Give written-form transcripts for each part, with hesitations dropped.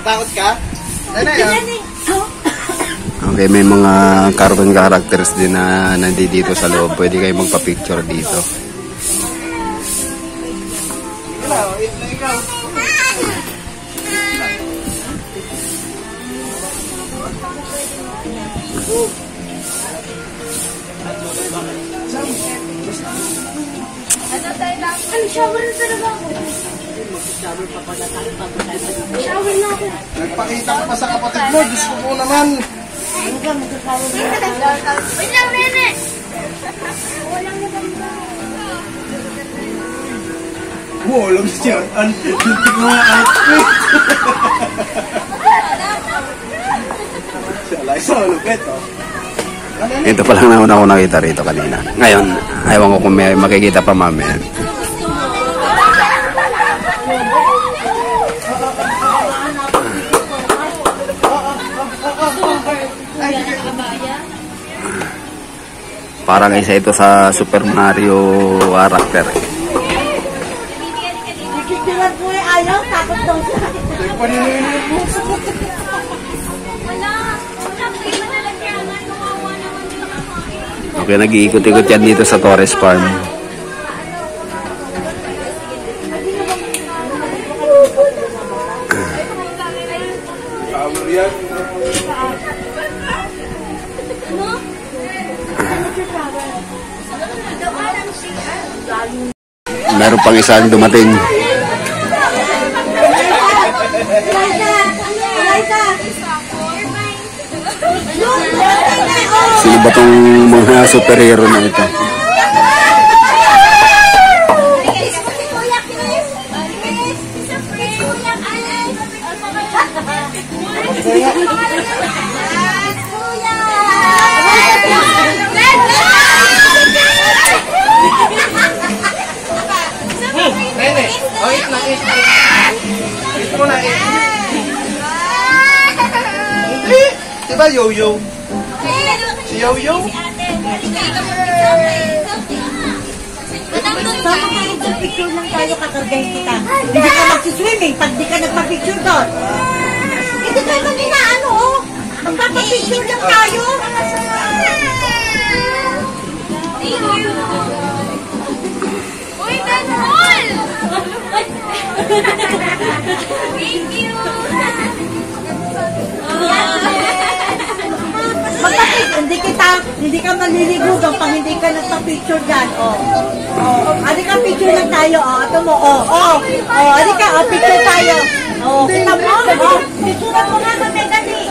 Natatakot ka? Ano yan? Okay, may mga cartoon characters din na nandito sa loob. Pwede kayo magpa-picture dito. Ano, shower na talaga ako. Shower pa pala tayo. Shower na ako. Nagpakita ka pa sa kapatid mo. Diyos ko po naman. Ano ka, magkakaroon na. Wait lang, nene! Walang naganda. Walang siya. Ang tintig mga outfit. Siya lang. So, lupit, oh. Ito pa lang naman ako nakita rito kanina. Ngayon, ayaw ko kung may makikita pa mamaya. Parang isa ito sa Super Mario character. Kikitilan ko eh, ayaw, takot daw siya. Okay, nag-iikot-ikot yan dito sa Torres Farm. Meron pang isang dumating. Sino ba tong mga superhero na ito? Diba Yo-Yo? Si Yo-Yo? Sama kayo sa picture lang tayo, kakargahin kita. Hindi ka magsiswimming pag di ka nagpa-picture doon. Hindi kayo kanina, ano, magpapapicture lang tayo. Uy, that's all! Thank you! Hindi ka maliligo doon pag hindi ka nagpa-picture dyan, Hindi ka picture lang tayo, Ito mo, Hindi ka, picture tayo. Kita mo, picture mo nga sa Megani.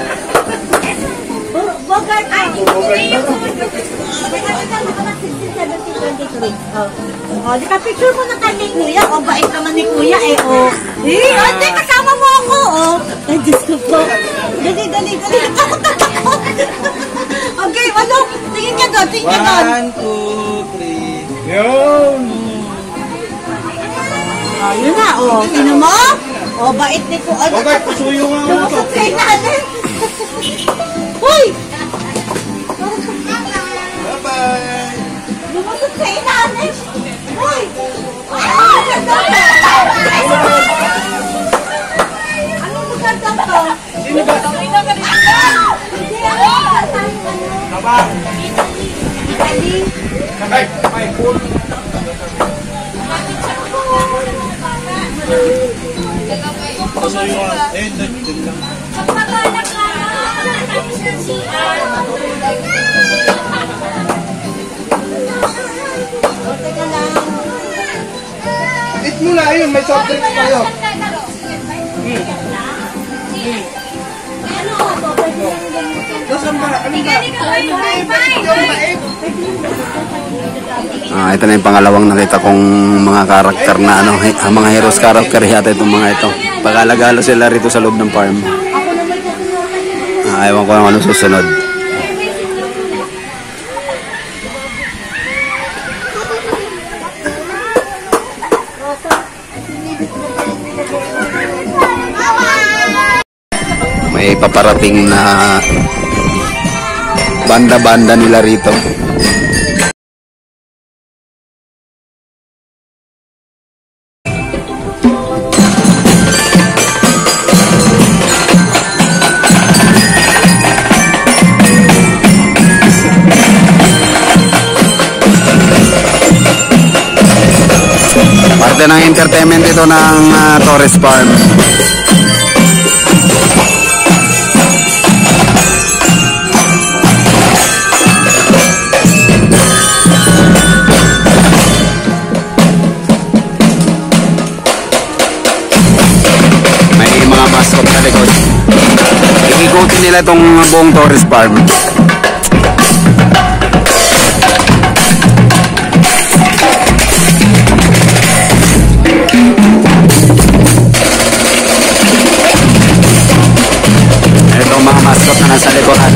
Bogart, Hindi ka picture mo na kay Kuya, bait naman ni Kuya, Hindi, kasama mo ako, Ay, Diyos ko po. Dali. Takot. Okay, ano? Tingin ka doon. 1, 2, 3. Yun! Ayun na, Sino mo? Bait ni ko. Bogart, pasuyo nga ako. Lumusot kayo natin. Uy! Bye-bye! Lumusot kayo natin. Uy! Anong lugar daw to? Sino ba? Kapag! Italy. Kapag! Pool! Pasuyo nga. Doon lang. Magpapalak ka na! Tapos ng CR! Teka lang. Eat mo na yun, may soft drinks tayo. Ito na yung pangalawang nakita kong mga karakter na mga heroes character yata itong mga ito. Pag-alagalo sila rito sa loob ng farm. Ewan ko lang ano susunod. May paparating na banda-banda nila rito. Parte ng entertainment ito ng Torres Farm. May mga mascot sa likod. Ikikutin nila itong buong Torres Farm. Ito mga mascot na nasa likuran.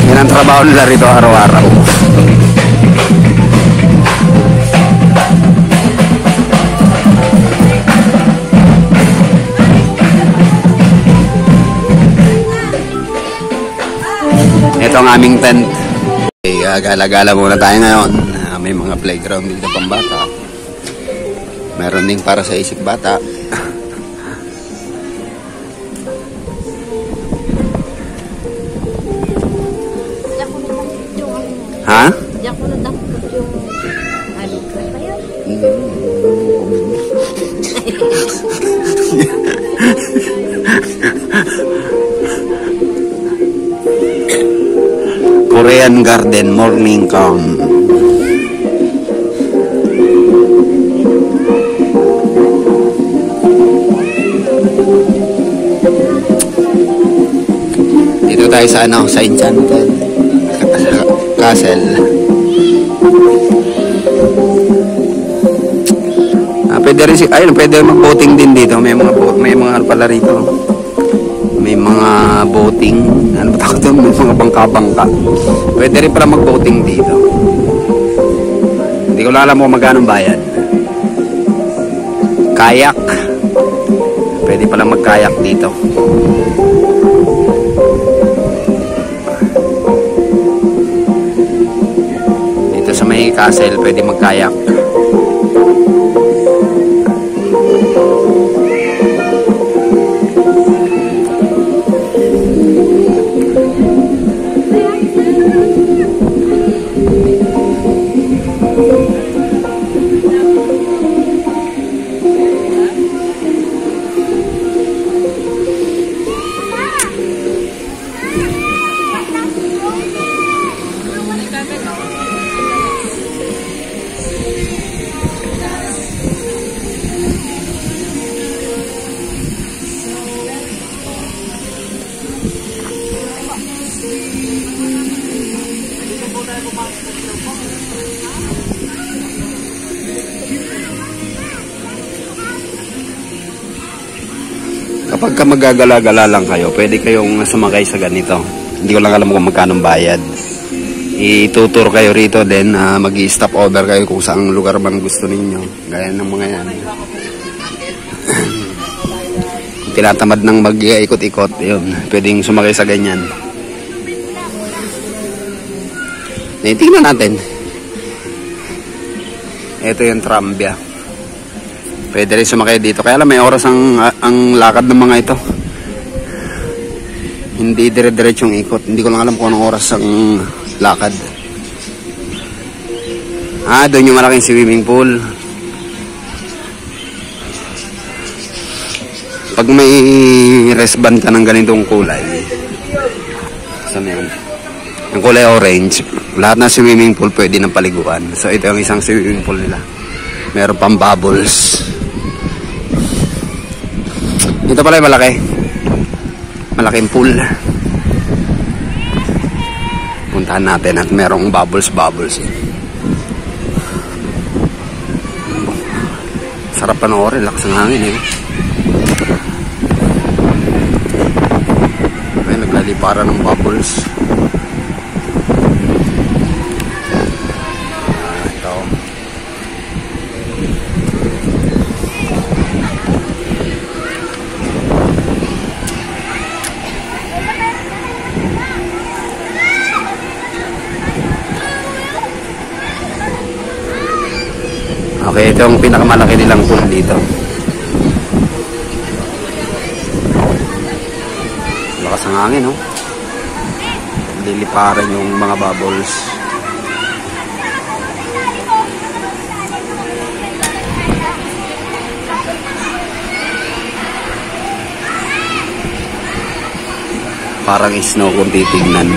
Yan ang trabaho nila rito araw-araw. Ito ang aming tent. Okay, gala-gala muna tayo ngayon. May mga playground dito pang bata. Meron ding para sa isip bata. Ha? Diyan ko natapos yung ano ba yan? Korean Garden Morning Calm. Dito tayo sa ano, sa Enchanted Castle. Pwede rin pwede mag-boating din dito. May mga pala rito. May mga boating. Ano ba tawag doon? May mga bangka-bangka. Pwede rin pala mag-boating dito. Hindi ko lang alam kung magkano bayad. Kayak. Pwede pala mag-kayak dito. Dito sa may castle, pwede mag-kayak. Kapag ka magagala-gala lang kayo, pwede kayong sumakay sa ganito. Hindi ko lang alam kung magkano bayad. Itutur kayo rito, then mag-i-stop over kayo kung saang lugar man gusto ninyo. Gaya ng mga yan. Tinatamad ng mag-ikot-ikot, yun. Pwedeng sumakay sa ganyan. Tingnan natin. Ito yung Trambia. Pwede rin sumakay dito. Kaya lang may oras ang lakad ng mga ito. Hindi dire-diretsyong ikot. Hindi ko lang alam kung anong oras ang lakad. Doon yung malaking swimming pool. Pag may wristband ka ng ganitong kulay. Saan yan? Ang kulay orange. Lahat na swimming pool pwede ng paliguan. So ito yung isang swimming pool nila. Meron pang bubbles. Dito pala yung malaki. Malaking pool. Puntahan natin at merong bubbles. Sarap panoorin. Lakas ng hangin eh. Ay, naglaliparan ng bubbles. Ito. Okay, ito yung pinakamalaki nilang pool dito. lakas ng hangin, no? Liliparan yung mga bubbles. Parang snow kung titignan.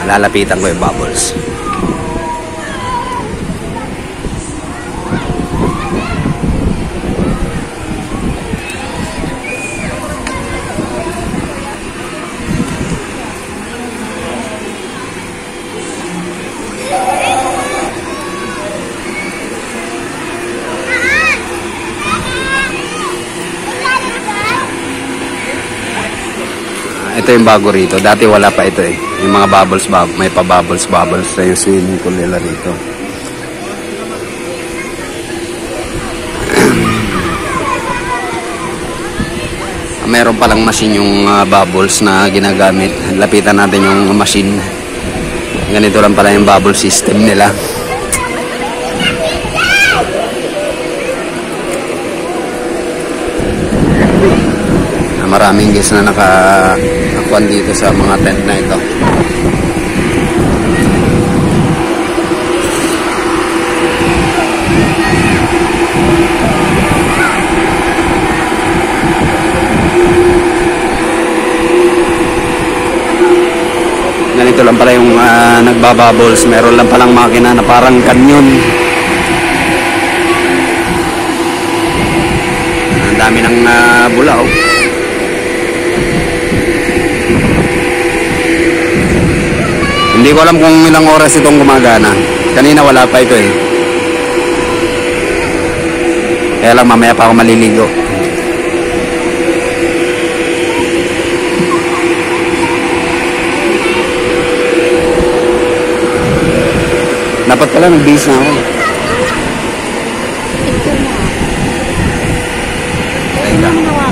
Lalapitan ko yung bubbles. Ito yung bago rito. Dati wala pa ito eh. Yung mga bubbles, may pa bubbles na yung swimming pool nila rito. Meron palang machine yung bubbles na ginagamit. Lapitan natin yung machine. Ganito lang pala yung bubble system nila. Maraming guys na nakakuan dito sa mga tent na ito. Ganito lang pala yung nagbabubbles. Meron lang palang makina na parang kanyon. Ang dami ng bulaw. Hindi ko alam kung ilang oras itong gumagana. Kanina wala pa ito eh. Kaya lang mamaya pa ako maliligo. Dapat pala nag-base na ako. Ayun lang nawa.